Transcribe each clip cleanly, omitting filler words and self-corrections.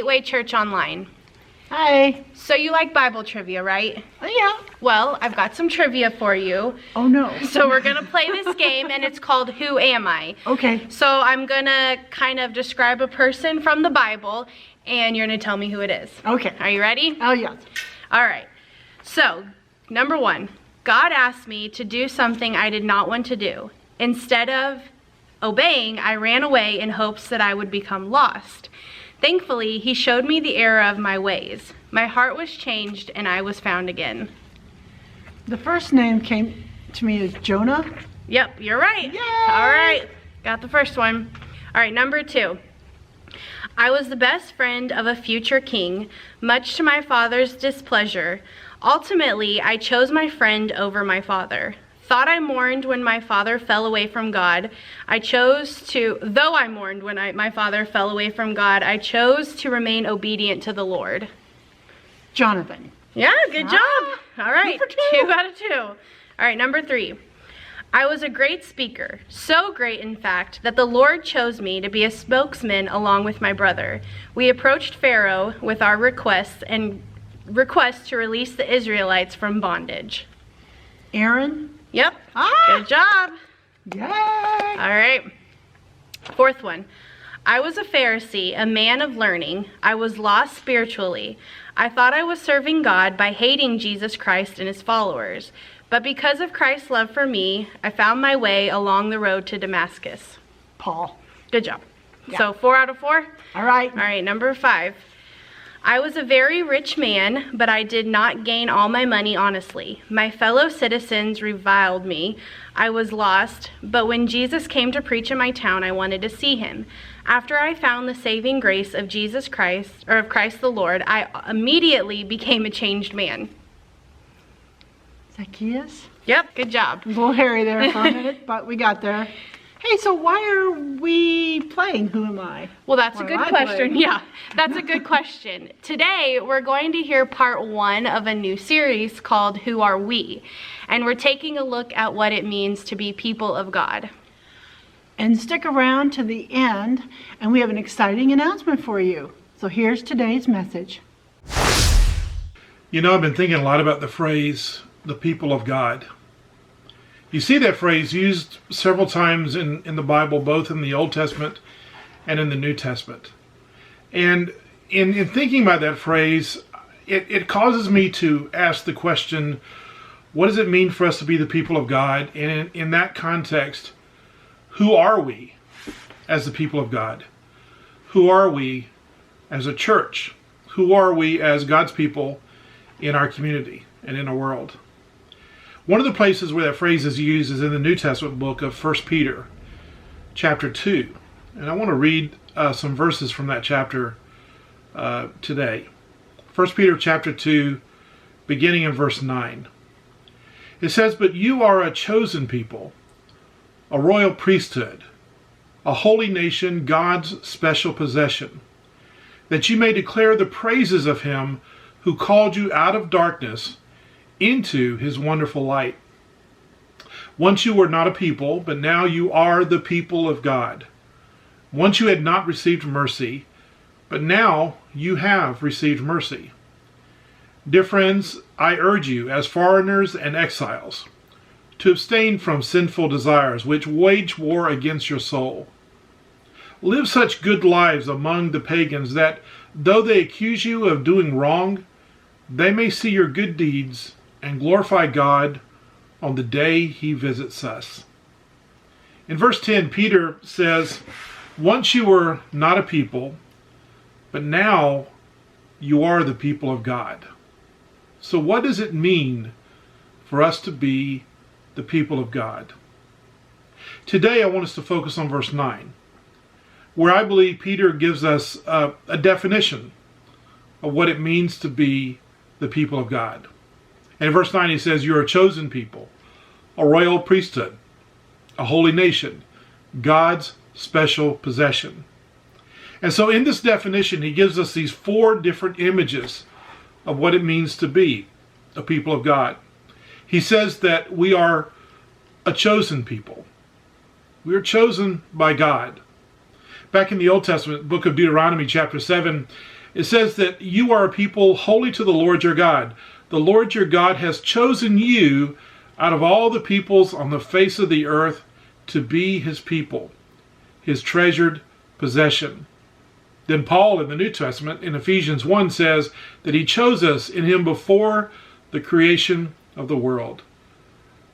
Gateway Church Online. Hi. So you like Bible trivia, right? Yeah. Well, I've got some trivia for you. Oh no. So we're gonna play this game and it's called Who Am I? Okay. So I'm gonna kind of describe a person from the Bible and you're gonna tell me who it is. Okay. Are you ready? Oh yes. All right. So, number 1, God asked me to do something I did not want to do. Instead of obeying, I ran away in hopes that I would become lost. Thankfully, he showed me the error of my ways. My heart was changed and I was found again. The first name came to me as Jonah. Yep, you're right. Yay! All right, got the first one. All right, number 2. I was the best friend of a future king, much to my father's displeasure. Ultimately, I chose my friend over my father. Thought I mourned when my father fell away from God. Though I mourned when my father fell away from God, I chose to remain obedient to the Lord. Jonathan. Yeah, good job. All right, Number 2 out of 2. All right, number 3. I was a great speaker, so great in fact that the Lord chose me to be a spokesman along with my brother. We approached Pharaoh with our request to release the Israelites from bondage. Aaron. Yep. Ah! Good job. Yay! All right. 4th one. I was a Pharisee, a man of learning. I was lost spiritually. I thought I was serving God by hating Jesus Christ and his followers. But because of Christ's love for me, I found my way along the road to Damascus. Paul. Good job. Yeah. So 4 out of 4? All right. All right, number 5. I was a very rich man, but I did not gain all my money honestly. My fellow citizens reviled me. I was lost, but when Jesus came to preach in my town, I wanted to see him. After I found the saving grace of Jesus Christ, or of Christ the Lord, I immediately became a changed man. Zacchaeus. Yep, good job. A little hairy there for a minute, but we got there. Hey, so why are we playing Who Am I? Well, that's Why a good am I question. playing? Yeah, that's a good question. Today, we're going to hear part 1 of a new series called Who Are We? And we're taking a look at what it means to be people of God. And stick around to the end, and we have an exciting announcement for you. So here's today's message. You know, I've been thinking a lot about the phrase, the people of God. You see that phrase used several times in the Bible, both in the Old Testament and in the New Testament. And in thinking about that phrase, it causes me to ask the question, what does it mean for us to be the people of God? And in that context, who are we as the people of God? Who are we as a church? Who are we as God's people in our community and in our world? One of the places where that phrase is used is in the New Testament book of 1 Peter, chapter 2. And I want to read some verses from that chapter today. 1 Peter chapter 2, beginning in verse 9. It says, "But you are a chosen people, a royal priesthood, a holy nation, God's special possession, that you may declare the praises of him who called you out of darkness into his wonderful light. Once you were not a people, but now you are the people of God. Once you had not received mercy, but now you have received mercy. Dear friends, I urge you, as foreigners and exiles, to abstain from sinful desires which wage war against your soul. Live such good lives among the pagans that, though they accuse you of doing wrong, they may see your good deeds and glorify God on the day he visits us." In verse 10, Peter says, once you were not a people, but now you are the people of God. So what does it mean for us to be the people of God? Today I want us to focus on verse 9, where I believe Peter gives us a definition of what it means to be the people of God. And in verse 9 he says, "You are a chosen people, a royal priesthood, a holy nation, God's special possession." And so in this definition, he gives us these 4 different images of what it means to be a people of God. He says that we are a chosen people. We are chosen by God. Back in the Old Testament, book of Deuteronomy, chapter 7, It says that you are a people holy to the Lord your God. The Lord your God has chosen you out of all the peoples on the face of the earth to be his people, his treasured possession. Then Paul in the New Testament in Ephesians 1 says that he chose us in him before the creation of the world.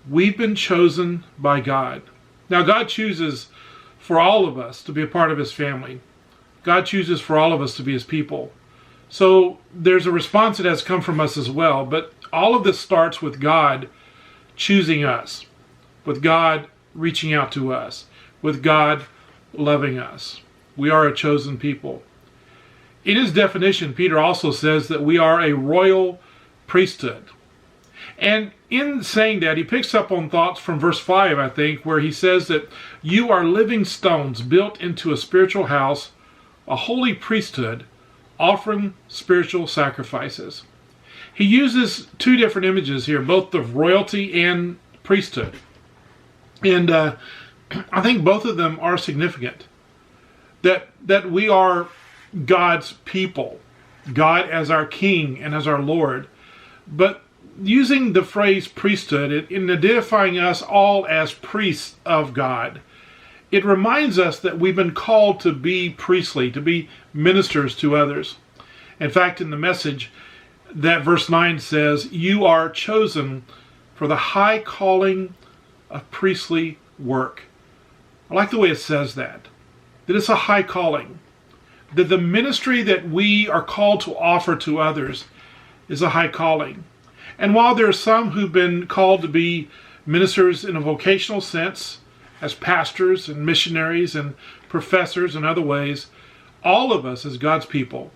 We've been chosen by God. Now God chooses for all of us to be a part of his family. God chooses for all of us to be his people. So there's a response that has come from us as well, but all of this starts with God choosing us, with God reaching out to us, with God loving us. We are a chosen people. In his definition, Peter also says that we are a royal priesthood. And in saying that, he picks up on thoughts from verse 5, I think, where he says that you are living stones built into a spiritual house, a holy priesthood, offering spiritual sacrifices. He uses two different images here, both of royalty and priesthood. And I think both of them are significant. That we are God's people, God as our King and as our Lord. But using the phrase priesthood in identifying us all as priests of God, it reminds us that we've been called to be priestly, to be ministers to others. In fact, in the Message, that verse 9 says, you are chosen for the high calling of priestly work. I like the way it says that it's a high calling. That the ministry that we are called to offer to others is a high calling. And while there are some who've been called to be ministers in a vocational sense, as pastors and missionaries and professors and other ways, all of us as God's people,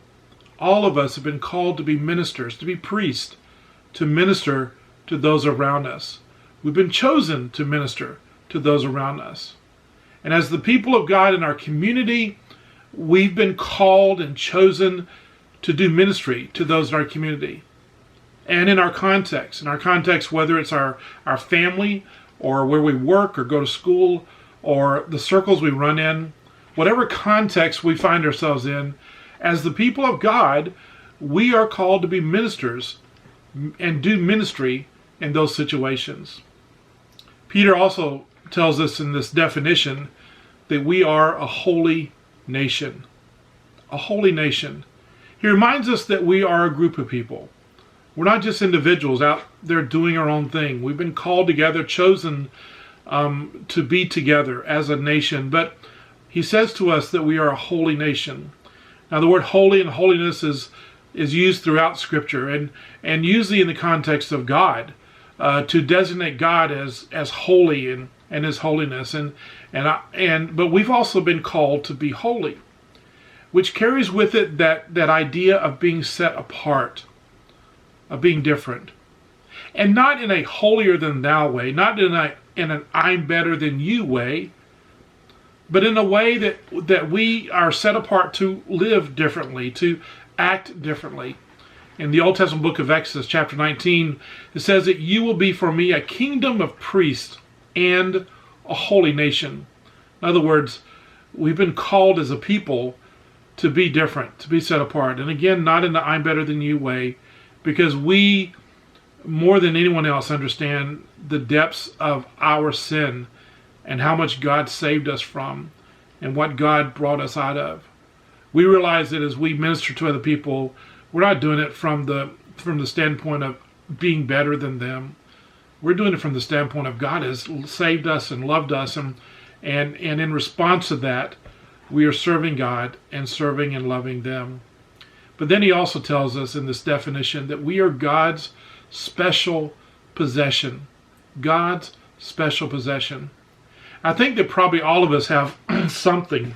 all of us have been called to be ministers, to be priests, to minister to those around us. We've been chosen to minister to those around us. And as the people of God in our community, we've been called and chosen to do ministry to those in our community. And in our context, whether it's our family or where we work or go to school or the circles we run in, whatever context we find ourselves in, as the people of God, we are called to be ministers and do ministry in those situations. Peter also tells us in this definition that we are a holy nation. A holy nation. He reminds us that we are a group of people. We're not just individuals out there doing our own thing. We've been called together, chosen to be together as a nation. But he says to us that we are a holy nation. Now the word holy and holiness is used throughout Scripture and usually in the context of God to designate God as holy and his holiness. But we've also been called to be holy, which carries with it that idea of being set apart, of being different. And not in a holier than thou way, not in an I'm better than you way, but in a way that we are set apart to live differently, to act differently. In the Old Testament book of Exodus, chapter 19, it says that you will be for me a kingdom of priests and a holy nation. In other words, we've been called as a people to be different, to be set apart. And again, not in the I'm better than you way, because we, more than anyone else, understand the depths of our sin and how much God saved us from and what God brought us out of. We realize that as we minister to other people, we're not doing it from the standpoint of being better than them. We're doing it from the standpoint of God has saved us and loved us, and in response to that, we are serving God and serving and loving them. But then he also tells us in this definition that we are God's special possession. God's special possession. I think that probably all of us have something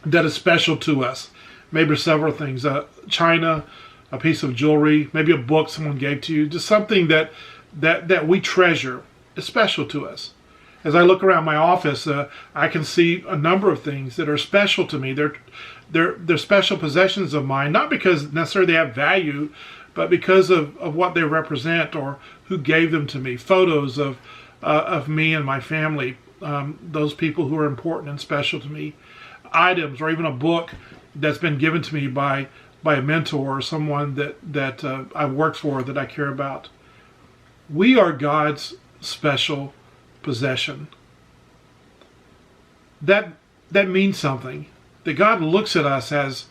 that is special to us. Maybe several things. China, a piece of jewelry, maybe a book someone gave to you. Just something that we treasure is special to us. As I look around my office, I can see a number of things that are special to me. They're special possessions of mine, not because necessarily they have value, but because of what they represent or who gave them to me. Photos of me and my family, those people who are important and special to me. Items or even a book that's been given to me by by a mentor or someone that I've worked for, that I care about. We are God's special possession. That means something. That God looks at us as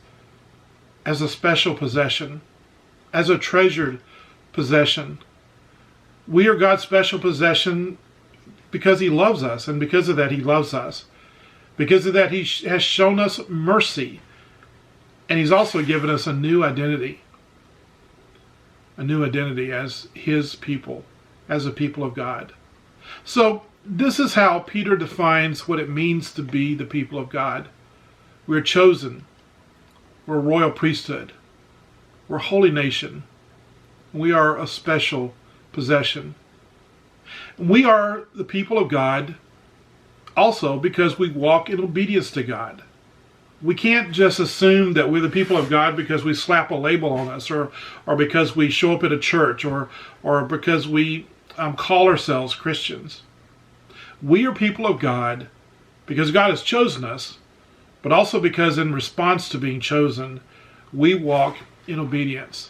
a special possession, as a treasured possession. We are God's special possession because He loves us, and because of that He loves us. Because of that He has shown us mercy, and He's also given us a new identity as His people, as a people of God. So this is how Peter defines what it means to be the people of God. We're chosen. We're a royal priesthood. We're a holy nation. We are a special possession. We are the people of God also because we walk in obedience to God. We can't just assume that we're the people of God because we slap a label on us, or because we show up at a church, or because we call ourselves Christians. We are people of God because God has chosen us, but also because in response to being chosen, we walk in obedience.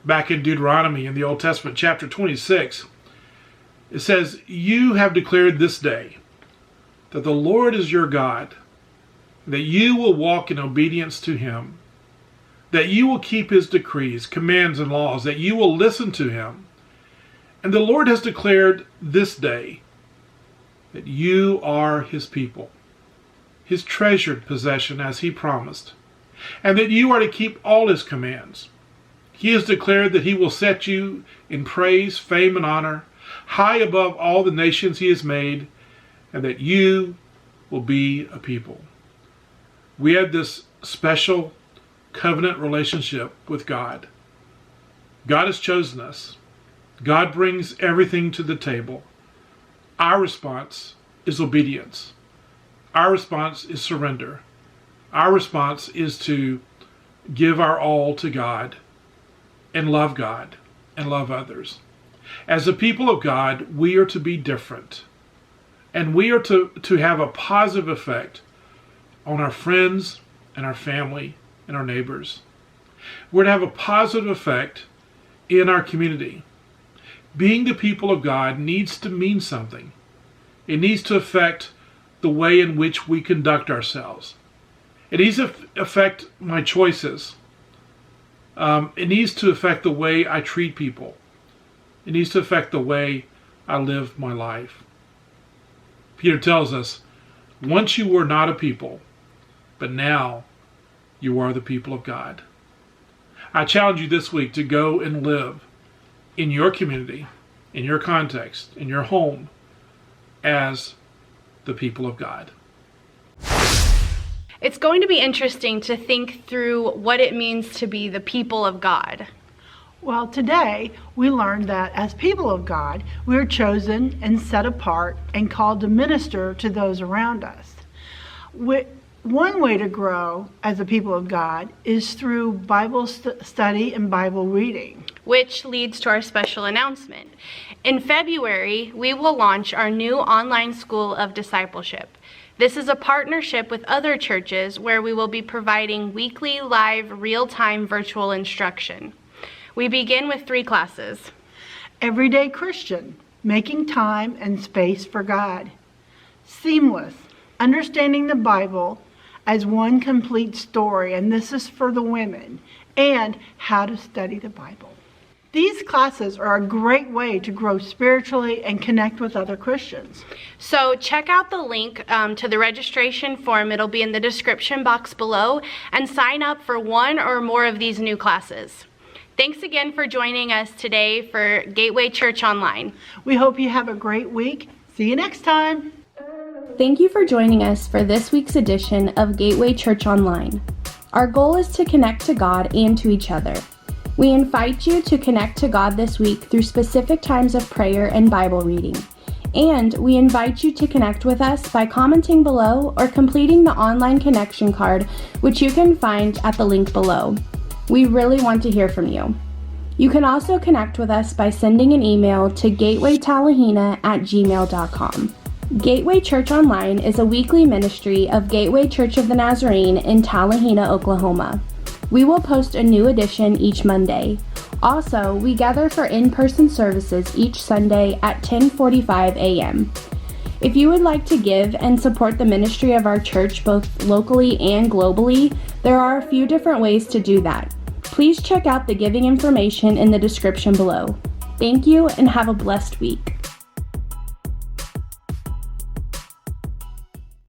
Back in Deuteronomy in the Old Testament, chapter 26, it says, "You have declared this day that the Lord is your God, that you will walk in obedience to Him, that you will keep His decrees, commands, and laws, that you will listen to Him. And the Lord has declared this day that you are His people, His treasured possession as He promised, and that you are to keep all His commands. He has declared that He will set you in praise, fame, and honor, high above all the nations He has made, and that you will be a people." We have this special covenant relationship with God. God has chosen us. God brings everything to the table. Our response is obedience. Our response is surrender. Our response is to give our all to God and love others. As a people of God, we are to be different. And we are to have a positive effect on our friends and our family and our neighbors. We're to have a positive effect in our community. Being the people of God needs to mean something. It needs to affect the way in which we conduct ourselves. It needs to affect my choices. It needs to affect the way I treat people. It needs to affect the way I live my life. Peter tells us, once you were not a people, but now you are the people of God. I challenge you this week to go and live in your community, in your context, in your home, as the people of God. It's going to be interesting to think through what it means to be the people of God. Well, today we learned that as people of God, we are chosen and set apart and called to minister to those around us. One way to grow as a people of God is through Bible study and Bible reading, which leads to our special announcement. In February, we will launch our new online school of discipleship. This is a partnership with other churches where we will be providing weekly, live, real-time virtual instruction. We begin with 3 classes. Everyday Christian, making time and space for God. Seamless, understanding the Bible as one complete story, and this is for the women, and how to study the Bible. These classes are a great way to grow spiritually and connect with other Christians. So check out the link to the registration form. It'll be in the description box below, and sign up for one or more of these new classes. Thanks again for joining us today for Gateway Church Online. We hope you have a great week. See you next time. Thank you for joining us for this week's edition of Gateway Church Online. Our goal is to connect to God and to each other. We invite you to connect to God this week through specific times of prayer and Bible reading. And we invite you to connect with us by commenting below or completing the online connection card, which you can find at the link below. We really want to hear from you. You can also connect with us by sending an email to gatewaytalihina@gmail.com. Gateway Church Online is a weekly ministry of Gateway Church of the Nazarene in Talihina, Oklahoma. We will post a new edition each Monday. Also, we gather for in-person services each Sunday at 10:45 a.m. If you would like to give and support the ministry of our church both locally and globally, there are a few different ways to do that. Please check out the giving information in the description below. Thank you and have a blessed week.